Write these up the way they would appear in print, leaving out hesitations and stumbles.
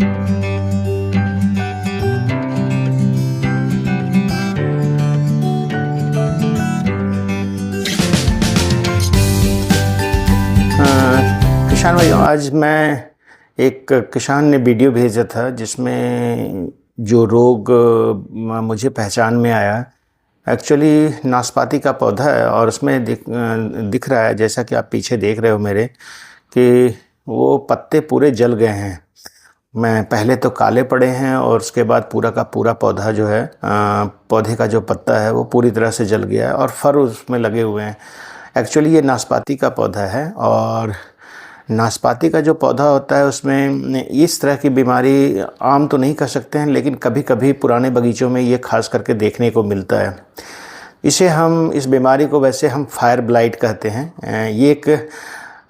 किसान भाइयों, आज मैं एक किसान ने वीडियो भेजा था जिसमें जो रोग मुझे पहचान में आया। एक्चुअली नाशपाती का पौधा है और उसमें दिख रहा है, जैसा कि आप पीछे देख रहे हो मेरे, कि वो पत्ते पूरे जल गए हैं। मैं पहले तो काले पड़े हैं और उसके बाद पूरा का पूरा पौधा जो है, पौधे का जो पत्ता है वो पूरी तरह से जल गया है और फर उसमें लगे हुए हैं। एक्चुअली ये नाशपाती का पौधा है और नाशपाती का जो पौधा होता है उसमें इस तरह की बीमारी आम तो नहीं कह सकते हैं, लेकिन कभी कभी पुराने बगीचों में ये खास करके देखने को मिलता है। इस बीमारी को वैसे हम फायर ब्लाइट कहते हैं। ये एक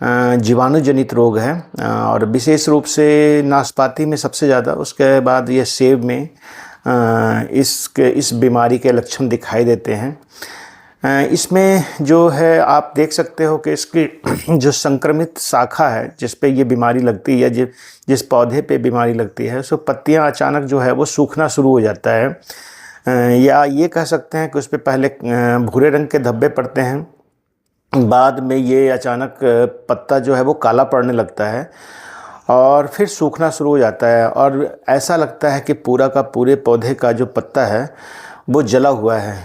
जीवाणुजनित रोग है और विशेष रूप से नाशपाती में सबसे ज़्यादा, उसके बाद ये सेब में इस बीमारी के लक्षण दिखाई देते हैं। इसमें जो है आप देख सकते हो कि इसकी जो संक्रमित शाखा है जिस पे ये बीमारी लगती है, जिस पौधे पे बीमारी लगती है, सो पत्तियां अचानक जो है वो सूखना शुरू हो जाता है। या ये कह सकते हैं कि उस पर पहले भूरे रंग के धब्बे पड़ते हैं, बाद में ये अचानक पत्ता जो है वो काला पड़ने लगता है और फिर सूखना शुरू हो जाता है और ऐसा लगता है कि पूरा का पूरे पौधे का जो पत्ता है वो जला हुआ है।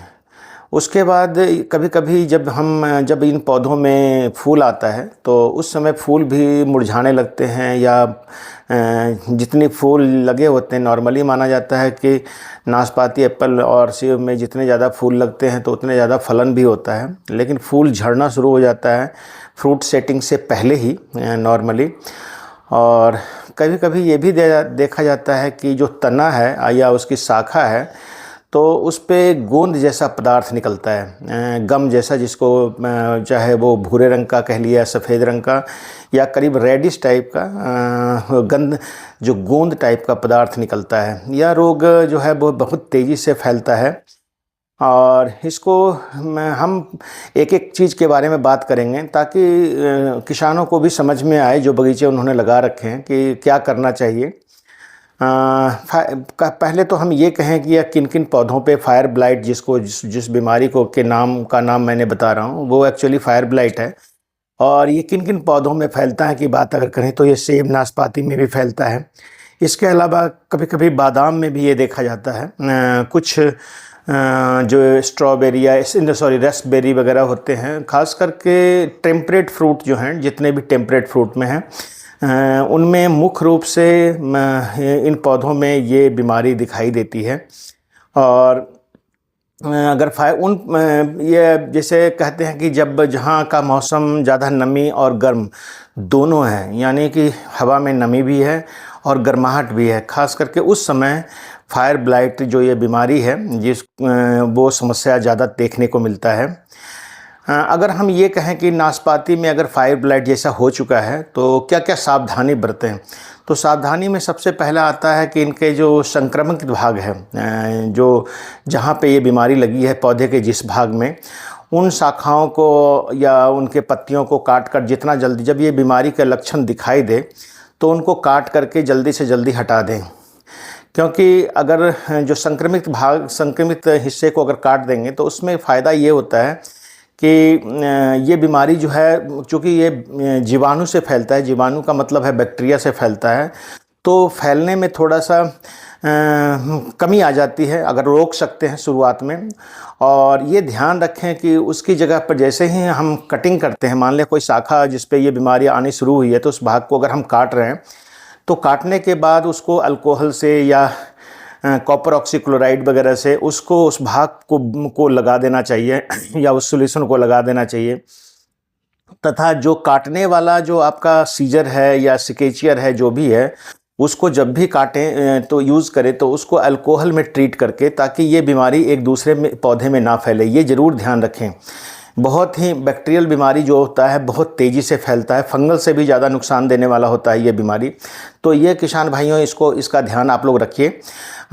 उसके बाद कभी कभी जब इन पौधों में फूल आता है तो उस समय फूल भी मुरझाने लगते हैं, या जितने फूल लगे होते हैं, नॉर्मली माना जाता है कि नाशपाती, एप्पल और सेब में जितने ज़्यादा फूल लगते हैं तो उतने ज़्यादा फलन भी होता है, लेकिन फूल झड़ना शुरू हो जाता है फ्रूट सेटिंग से पहले ही नॉर्मली। और कभी कभी ये भी देखा जाता है कि जो तना है या उसकी शाखा है तो उस पे गोंद जैसा पदार्थ निकलता है, गम जैसा, जिसको चाहे वो भूरे रंग का कह लिया, सफ़ेद रंग का, या करीब रेडिश टाइप का जो गोंद टाइप का पदार्थ निकलता है। यह रोग जो है वो बहुत तेज़ी से फैलता है और इसको हम एक एक चीज़ के बारे में बात करेंगे ताकि किसानों को भी समझ में आए, जो बगीचे उन्होंने लगा रखे हैं, कि क्या करना चाहिए। पहले तो हम ये कहें कि यह किन किन पौधों पे फायर ब्लाइट, जिस बीमारी को के नाम मैंने बता रहा हूँ वो एक्चुअली फायर ब्लाइट है, और ये किन किन पौधों में फैलता है की बात अगर करें तो ये सेब, नाशपाती में भी फैलता है। इसके अलावा कभी कभी बादाम में भी ये देखा जाता है। कुछ जो स्ट्रॉबेरी या रसबेरी वगैरह होते हैं, खास करके टेम्परेट फ्रूट जो हैं, जितने भी टेम्परेट फ्रूट में हैं, उनमें मुख्य रूप से इन पौधों में ये बीमारी दिखाई देती है। और अगर ये जैसे कहते हैं कि जहाँ का मौसम ज़्यादा नमी और गर्म दोनों है, यानी कि हवा में नमी भी है और गर्माहट भी है, खास करके उस समय फायर ब्लाइट जो ये बीमारी है वो समस्या ज़्यादा देखने को मिलता है। अगर हम ये कहें कि नाशपाती में अगर फायर ब्लाइट जैसा हो चुका है तो क्या क्या सावधानी बरतें, तो सावधानी में सबसे पहला आता है कि इनके जो संक्रामक भाग है, जो जहाँ पे ये बीमारी लगी है पौधे के जिस भाग में, उन शाखाओं को या उनके पत्तियों को काट कर जितना जल्दी, जब ये बीमारी के लक्षण दिखाई दे तो उनको काट करके जल्दी से जल्दी हटा दें। क्योंकि अगर जो संक्रमित हिस्से को अगर काट देंगे तो उसमें फ़ायदा ये होता है कि ये बीमारी जो है, चूँकि ये जीवाणु से फैलता है, जीवाणु का मतलब है बैक्टीरिया से फैलता है, तो फैलने में थोड़ा सा कमी आ जाती है अगर रोक सकते हैं शुरुआत में। और ये ध्यान रखें कि उसकी जगह पर जैसे ही हम कटिंग करते हैं, मान लें कोई शाखा जिस पे ये बीमारी आनी शुरू हुई है, तो उस भाग को अगर हम काट रहे हैं तो काटने के बाद उसको अल्कोहल से या कॉपर ऑक्सीक्लोराइड वगैरह से उसको उस भाग को लगा देना चाहिए या उस सॉल्यूशन को लगा देना चाहिए। तथा जो काटने वाला जो आपका सीजर है या सिकेचियर है, जो भी है, उसको जब भी काटें तो यूज़ करें तो उसको अल्कोहल में ट्रीट करके, ताकि ये बीमारी एक दूसरे में पौधे में ना फैले। ये ज़रूर ध्यान रखें। बहुत ही बैक्टीरियल बीमारी जो होता है बहुत तेज़ी से फैलता है, फंगल से भी ज़्यादा नुकसान देने वाला होता है ये बीमारी। तो ये किसान भाइयों, इसका ध्यान आप लोग रखिए।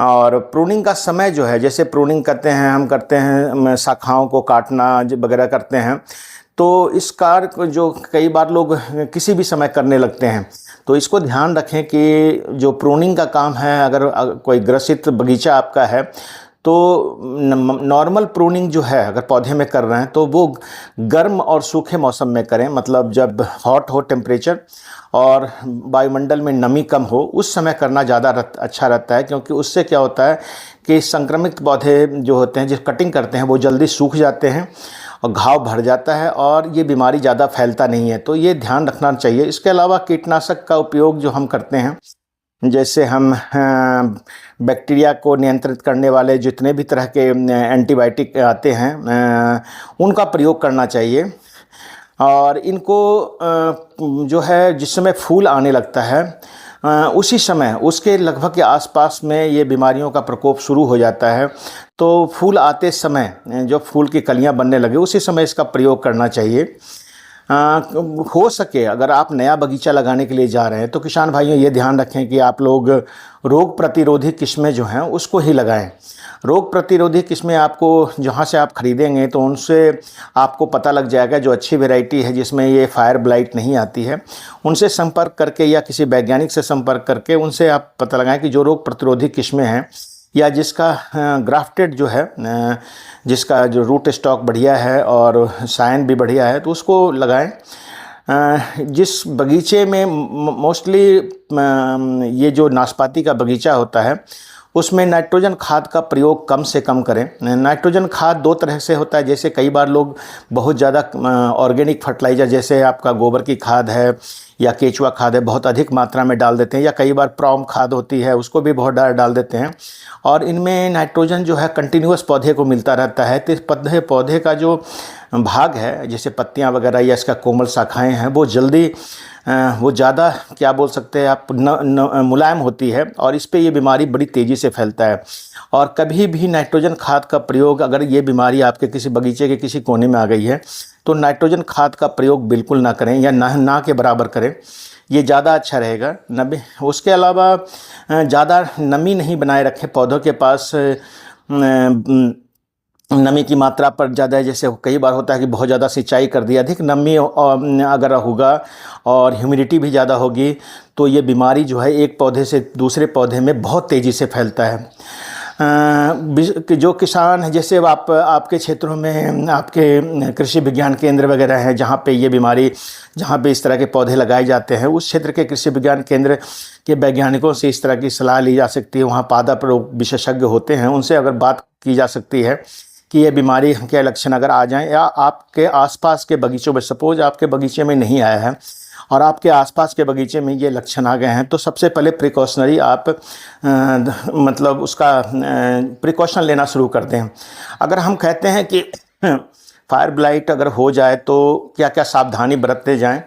और प्रूनिंग का समय जो है, जैसे प्रूनिंग करते हैं, हम करते हैं शाखाओं को काटना वगैरह करते हैं, तो इस कार्य को जो कई बार लोग किसी भी समय करने लगते हैं, तो इसको ध्यान रखें कि जो प्रूनिंग का काम है, अगर कोई ग्रसित बगीचा आपका है तो नॉर्मल प्रूनिंग जो है अगर पौधे में कर रहे हैं तो वो गर्म और सूखे मौसम में करें, मतलब जब हॉट हो टेम्परेचर और वायुमंडल में नमी कम हो, उस समय करना ज़्यादा अच्छा रहता है। क्योंकि उससे क्या होता है कि संक्रमित पौधे जो होते हैं, जिस कटिंग करते हैं, वो जल्दी सूख जाते हैं और घाव भर जाता है और ये बीमारी ज़्यादा फैलता नहीं है। तो ये ध्यान रखना चाहिए। इसके अलावा कीटनाशक का उपयोग जो हम करते हैं, जैसे हम बैक्टीरिया को नियंत्रित करने वाले जितने भी तरह के एंटीबायोटिक आते हैं उनका प्रयोग करना चाहिए। और इनको जो है जिस समय फूल आने लगता है उसी समय उसके लगभग के आसपास में ये बीमारियों का प्रकोप शुरू हो जाता है। तो फूल आते समय जो फूल की कलियां बनने लगे उसी समय इसका प्रयोग करना चाहिए। हो सके अगर आप नया बगीचा लगाने के लिए जा रहे हैं तो किसान भाइयों ये ध्यान रखें कि आप लोग रोग प्रतिरोधी किस्में जो हैं उसको ही लगाएं। रोग प्रतिरोधी किस्में आपको जहाँ से आप ख़रीदेंगे तो उनसे आपको पता लग जाएगा, जो अच्छी वैरायटी है जिसमें ये फायर ब्लाइट नहीं आती है, उनसे संपर्क करके या किसी वैज्ञानिक से संपर्क करके उनसे आप पता लगाएं कि जो रोग प्रतिरोधी किस्में हैं या जिसका ग्राफ्टेड जो है, जिसका जो रूट स्टॉक बढ़िया है और साइन भी बढ़िया है, तो उसको लगाएं। जिस बगीचे में मोस्टली ये जो नाशपाती का बगीचा होता है उसमें नाइट्रोजन खाद का प्रयोग कम से कम करें। नाइट्रोजन खाद दो तरह से होता है, जैसे कई बार लोग बहुत ज़्यादा ऑर्गेनिक फर्टिलाइज़र जैसे आपका गोबर की खाद है या केचुआ खाद है बहुत अधिक मात्रा में डाल देते हैं, या कई बार प्रॉम खाद होती है उसको भी बहुत डाल देते हैं। और इनमें नाइट्रोजन जो है कंटिन्यूअस पौधे को मिलता रहता है। तो इस पौधे का जो भाग है, जैसे पत्तियां वगैरह या इसका कोमल शाखाएं हैं, वो जल्दी वो ज़्यादा क्या बोल सकते हैं आप मुलायम होती है और इस पे ये बीमारी बड़ी तेज़ी से फैलता है। और कभी भी नाइट्रोजन खाद का प्रयोग, अगर ये बीमारी आपके किसी बगीचे के किसी कोने में आ गई है तो नाइट्रोजन खाद का प्रयोग बिल्कुल ना करें या ना के बराबर करें, ये ज़्यादा अच्छा रहेगा। उसके अलावा ज़्यादा नमी नहीं बनाए रखें पौधों के पास। नमी की मात्रा पर ज़्यादा है, जैसे कई बार होता है कि बहुत ज़्यादा सिंचाई कर दी, अधिक नमी अगर होगा और ह्यूमिडिटी भी ज़्यादा होगी तो ये बीमारी जो है एक पौधे से दूसरे पौधे में बहुत तेज़ी से फैलता है। जो किसान है, जैसे आपके क्षेत्रों में आपके कृषि विज्ञान केंद्र वगैरह हैं जहाँ पे ये बीमारी, जहाँ पे इस तरह के पौधे लगाए जाते हैं, उस क्षेत्र के कृषि विज्ञान केंद्र के वैज्ञानिकों से इस तरह की सलाह ली जा सकती है। वहाँ पादप रोग विशेषज्ञ होते हैं, उनसे अगर बात की जा सकती है कि ये बीमारी के लक्षण अगर आ जाएं या आपके आसपास के बगीचों में, सपोज आपके बगीचे में नहीं आया है और आपके आसपास के बगीचे में ये लक्षण आ गए हैं, तो सबसे पहले प्रिकॉशनरी आप मतलब उसका प्रिकॉशन लेना शुरू कर दें। अगर हम कहते हैं कि फायर ब्लाइट अगर हो जाए तो क्या क्या सावधानी बरतते जाएं,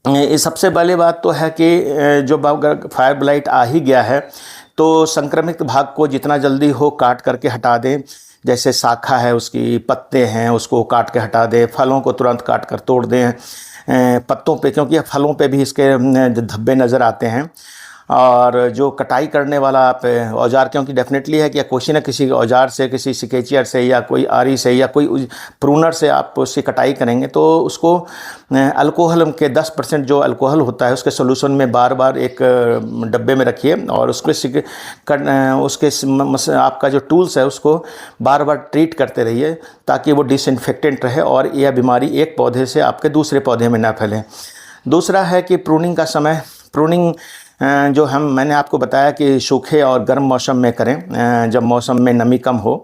ये सबसे पहले बात तो है कि जो अगर फायर ब्लाइट आ ही गया है तो संक्रमित भाग को जितना जल्दी हो काट करके हटा दें। जैसे शाखा है, उसकी पत्ते हैं, उसको काट के हटा दें। फलों को तुरंत काट कर तोड़ दें पत्तों पे, क्योंकि फलों पे भी इसके धब्बे नज़र आते हैं। और जो कटाई करने वाला आप औजार, क्योंकि डेफिनेटली है कि किसी न किसी औजार से, किसी सिकेचियर से या कोई आरी से या कोई प्रूनर से आप उसकी कटाई करेंगे तो उसको अल्कोहल के 10% जो अल्कोहल होता है उसके सोल्यूशन में बार बार एक डब्बे में रखिए और उसके आपका जो टूल्स है उसको बार बार ट्रीट करते रहिए ताकि वो डिसइंफेक्टेंट रहे और यह बीमारी एक पौधे से आपके दूसरे पौधे में ना फैले। दूसरा है कि प्रूनिंग का समय, प्रूनिंग जो मैंने आपको बताया कि सूखे और गर्म मौसम में करें, जब मौसम में नमी कम हो।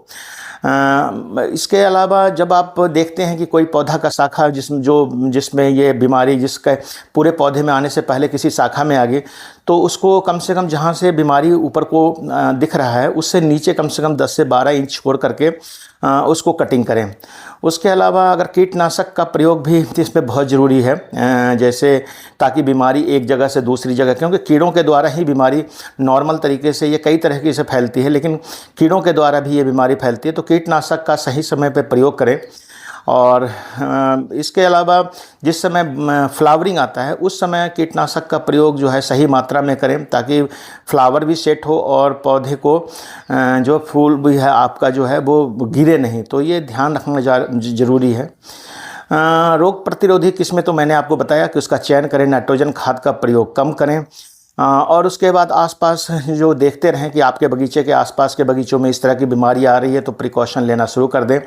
इसके अलावा जब आप देखते हैं कि कोई पौधा का शाखा जिसमें ये बीमारी जिसके पूरे पौधे में आने से पहले किसी शाखा में आ गई, तो उसको कम से कम जहाँ से बीमारी ऊपर को दिख रहा है उससे नीचे कम से कम 10 से 12 इंच छोड़ करके उसको कटिंग करें। उसके अलावा अगर कीटनाशक का प्रयोग भी इसमें बहुत ज़रूरी है, जैसे ताकि बीमारी एक जगह से दूसरी जगह, क्योंकि कीड़ों के द्वारा ही बीमारी नॉर्मल तरीके से ये कई तरीके से फैलती है, लेकिन कीड़ों के द्वारा भी ये बीमारी फैलती है। तो कीटनाशक का सही समय पर प्रयोग करें। और इसके अलावा जिस समय फ्लावरिंग आता है उस समय कीटनाशक का प्रयोग जो है सही मात्रा में करें ताकि फ्लावर भी सेट हो और पौधे को जो फूल भी है आपका जो है वो गिरे नहीं। तो ये ध्यान रखना ज़रूरी है। रोग प्रतिरोधी किस्में तो मैंने आपको बताया कि उसका चयन करें, नाइट्रोजन खाद का प्रयोग कम करें, और उसके बाद आसपास जो देखते रहें कि आपके बगीचे के आसपास के बगीचों में इस तरह की बीमारी आ रही है तो प्रिकॉशन लेना शुरू कर दें।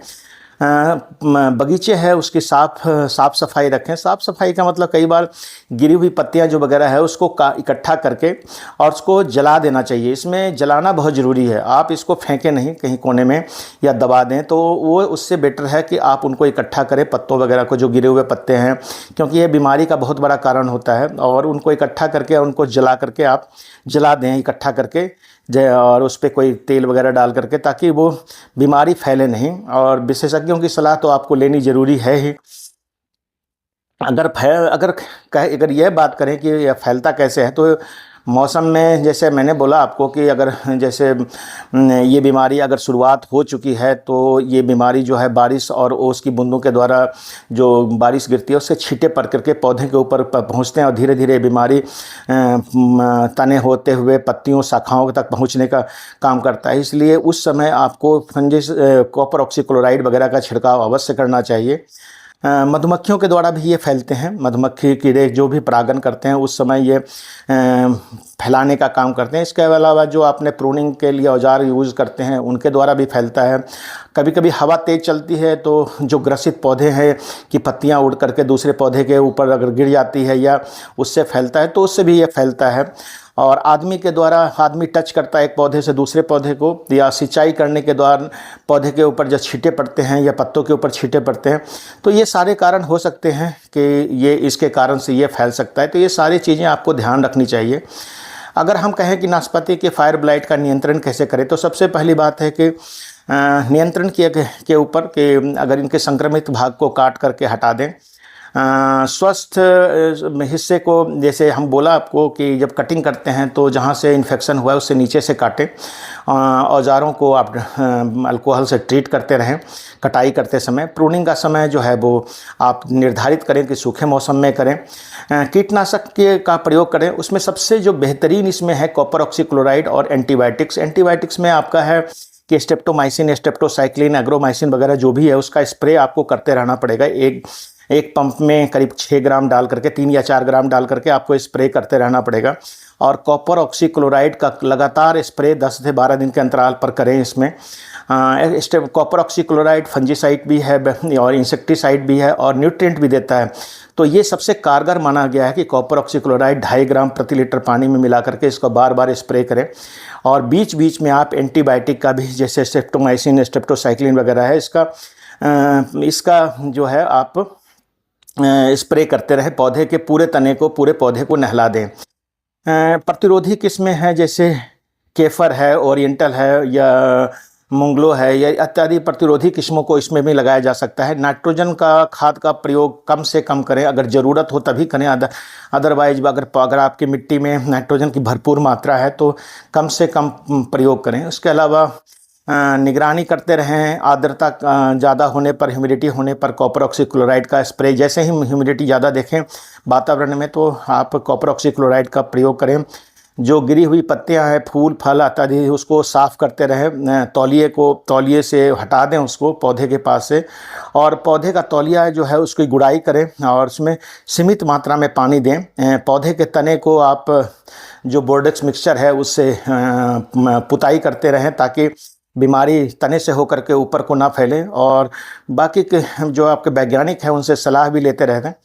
बगीचे है उसकी साफ सफाई रखें। साफ सफाई का मतलब कई बार गिरी हुई पत्तियां जो वगैरह है उसको इकट्ठा करके और उसको जला देना चाहिए। इसमें जलाना बहुत ज़रूरी है, आप इसको फेंकें नहीं कहीं कोने में या दबा दें, तो वो उससे बेटर है कि आप उनको इकट्ठा करें, पत्तों वगैरह को, जो गिरे हुए पत्ते हैं, क्योंकि ये बीमारी का बहुत बड़ा कारण होता है। और उनको इकट्ठा करके उनको जला करके आप जला दें इकट्ठा करके, और उस पर कोई तेल वगैरह डाल करके, ताकि वो बीमारी फैले नहीं। और विशेषज्ञों की सलाह तो आपको लेनी ज़रूरी है ही। अगर यह बात करें कि यह फैलता कैसे है, तो मौसम में जैसे मैंने बोला आपको कि अगर जैसे ये बीमारी अगर शुरुआत हो चुकी है तो ये बीमारी जो है बारिश और ओस की बूंदों के द्वारा, जो बारिश गिरती है उससे छींटे पड़ करके पौधे के ऊपर पहुंचते हैं और धीरे धीरे बीमारी तने होते हुए पत्तियों शाखाओं तक पहुंचने का काम करता है। इसलिए उस समय आपको फंजिस कॉपर ऑक्सीक्लोराइड वगैरह का छिड़काव अवश्य करना चाहिए। मधुमक्खियों के द्वारा भी ये फैलते हैं। मधुमक्खी कीड़े जो भी परागन करते हैं उस समय ये फैलाने का काम करते हैं। इसके अलावा जो आपने प्रूनिंग के लिए औजार यूज़ करते हैं उनके द्वारा भी फैलता है। कभी कभी हवा तेज़ चलती है तो जो ग्रसित पौधे हैं कि पत्तियां उड़ करके दूसरे पौधे के ऊपर अगर गिर जाती है या उससे फैलता है, तो उससे भी ये फैलता है। और आदमी के द्वारा, आदमी टच करता है एक पौधे से दूसरे पौधे को, या सिंचाई करने के द्वारा पौधे के ऊपर जब छींटे पड़ते हैं या पत्तों के ऊपर छींटे पड़ते हैं, तो ये सारे कारण हो सकते हैं कि ये इसके कारण से ये फैल सकता है। तो ये सारी चीज़ें आपको ध्यान रखनी चाहिए। अगर हम कहें कि नाशपाती के फायर ब्लाइट का नियंत्रण कैसे करें, तो सबसे पहली बात है कि नियंत्रण के ऊपर कि अगर इनके संक्रमित भाग को काट करके हटा दें। स्वस्थ हिस्से को, जैसे हम बोला आपको कि जब कटिंग करते हैं तो जहाँ से इन्फेक्शन हुआ है उससे नीचे से काटें। औजारों को आप अल्कोहल से ट्रीट करते रहें कटाई करते समय। प्रूनिंग का समय जो है वो आप निर्धारित करें कि सूखे मौसम में करें। कीटनाशक का प्रयोग करें, उसमें सबसे जो बेहतरीन इसमें है कॉपर ऑक्सीक्लोराइड और एंटीबायोटिक्स। एंटीबायोटिक्स में आपका है कि स्टेप्टोमाइसिन, स्टेप्टोसाइक्लिन, एग्रोमाइसिन वगैरह जो भी है उसका स्प्रे आपको करते रहना पड़ेगा। एक पंप में करीब 6 ग्राम डाल करके, 3 या 4 ग्राम डाल करके आपको स्प्रे करते रहना पड़ेगा। और कॉपर ऑक्सीक्लोराइड का लगातार स्प्रे 10 से 12 दिन के अंतराल पर करें। इसमें कॉपर ऑक्सीक्लोराइड फंजीसाइड भी है और इंसेक्टिसाइड भी है और न्यूट्रिएंट भी देता है। तो ये सबसे कारगर माना गया है कि कॉपर ऑक्सीक्लोराइड 2.5 ग्राम प्रति लीटर पानी में मिला करके इसको बार बार स्प्रे करें। और बीच बीच में आप एंटीबायोटिक का भी, जैसे स्टेप्टोमाइसिन, स्टेप्टोसाइक्लिन वगैरह है, इसका जो है आप स्प्रे करते रहें। पौधे के पूरे तने को, पूरे पौधे को नहला दें। प्रतिरोधी किस्में हैं जैसे केफर है, ओरिएंटल है, या मुंगलो है, या इत्यादि प्रतिरोधी किस्मों को इसमें भी लगाया जा सकता है। नाइट्रोजन का खाद का प्रयोग कम से कम करें, अगर ज़रूरत हो तभी करें। अदरवाइज अगर आपकी मिट्टी में नाइट्रोजन की भरपूर मात्रा है तो कम से कम प्रयोग करें। उसके अलावा निगरानी करते रहें। आर्द्रता ज़्यादा होने पर, ह्यूमिडिटी होने पर कॉपर ऑक्सीक्लोराइड का स्प्रे, जैसे ही ह्यूमिडिटी ज़्यादा देखें वातावरण में तो आप कॉपर ऑक्सीक्लोराइड का प्रयोग करें। जो गिरी हुई पत्तियां हैं, फूल फल इत्यादि, उसको साफ़ करते रहें। तौलिए से हटा दें उसको पौधे के पास से, और पौधे का तौलिया जो है उसकी गुड़ाई करें और उसमें सीमित मात्रा में पानी दें। पौधे के तने को आप जो बोर्डेक्स मिक्सचर है उससे पुताई करते रहें ताकि बीमारी तने से होकर के ऊपर को ना फैले। और बाकी के जो आपके वैज्ञानिक हैं उनसे सलाह भी लेते रहते हैं।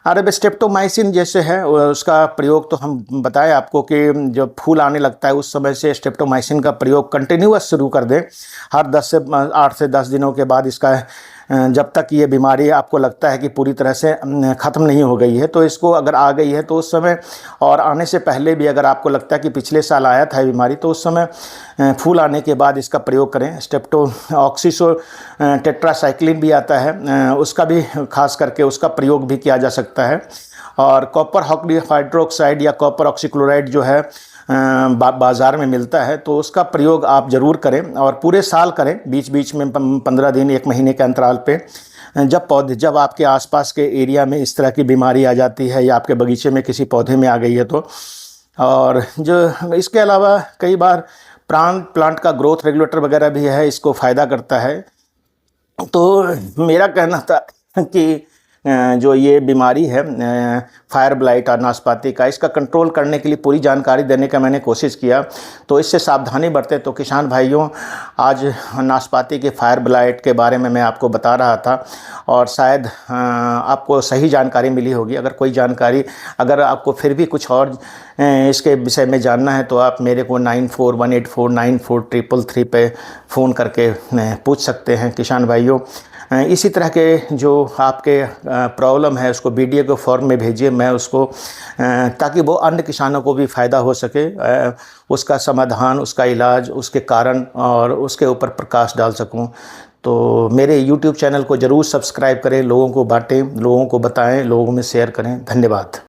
और स्टेप्टोमाइसिन जैसे है उसका प्रयोग तो हम बताएं आपको कि जब फूल आने लगता है उस समय से स्टेप्टोमाइसिन का प्रयोग कंटिन्यूअस शुरू कर दें। हर 8 से 10 दिनों के बाद इसका, जब तक ये बीमारी आपको लगता है कि पूरी तरह से ख़त्म नहीं हो गई है, तो इसको अगर आ गई है तो उस समय, और आने से पहले भी अगर आपको लगता है कि पिछले साल आया था बीमारी, तो उस समय फूल आने के बाद इसका प्रयोग करें। स्टेप्टोऑक्सीसो टेट्रासाइक्लिन भी आता है, उसका भी खास करके उसका प्रयोग भी किया जा सकता है। और कॉपर हाइड्रोक्साइड या कॉपर ऑक्सीक्लोराइड जो है बाज़ार में मिलता है, तो उसका प्रयोग आप ज़रूर करें और पूरे साल करें, बीच बीच में 15 दिन, 1 महीने के अंतराल पे। जब आपके आसपास के एरिया में इस तरह की बीमारी आ जाती है या आपके बगीचे में किसी पौधे में आ गई है तो। और जो इसके अलावा कई बार प्लांट का ग्रोथ रेगुलेटर वगैरह भी है, इसको फ़ायदा करता है। तो मेरा कहना था कि जो ये बीमारी है फायर ब्लाइट और नाशपाती का, इसका कंट्रोल करने के लिए पूरी जानकारी देने का मैंने कोशिश किया। तो इससे सावधानी बरतें। तो किसान भाइयों, आज नाशपाती के फायर ब्लाइट के बारे में मैं आपको बता रहा था और शायद आपको सही जानकारी मिली होगी। अगर कोई जानकारी, अगर आपको फिर भी कुछ और इसके विषय में जानना है तो आप मेरे को 9418494333 पे फ़ोन करके पूछ सकते हैं किसान भाइयों। इसी तरह के जो आपके प्रॉब्लम है उसको वीडियो के फॉर्म में भेजिए, मैं उसको ताकि वो अन्य किसानों को भी फ़ायदा हो सके, उसका समाधान, उसका इलाज, उसके कारण और उसके ऊपर प्रकाश डाल सकूं। तो मेरे YouTube चैनल को ज़रूर सब्सक्राइब करें, लोगों को बांटें, लोगों को बताएं, लोगों में शेयर करें। धन्यवाद।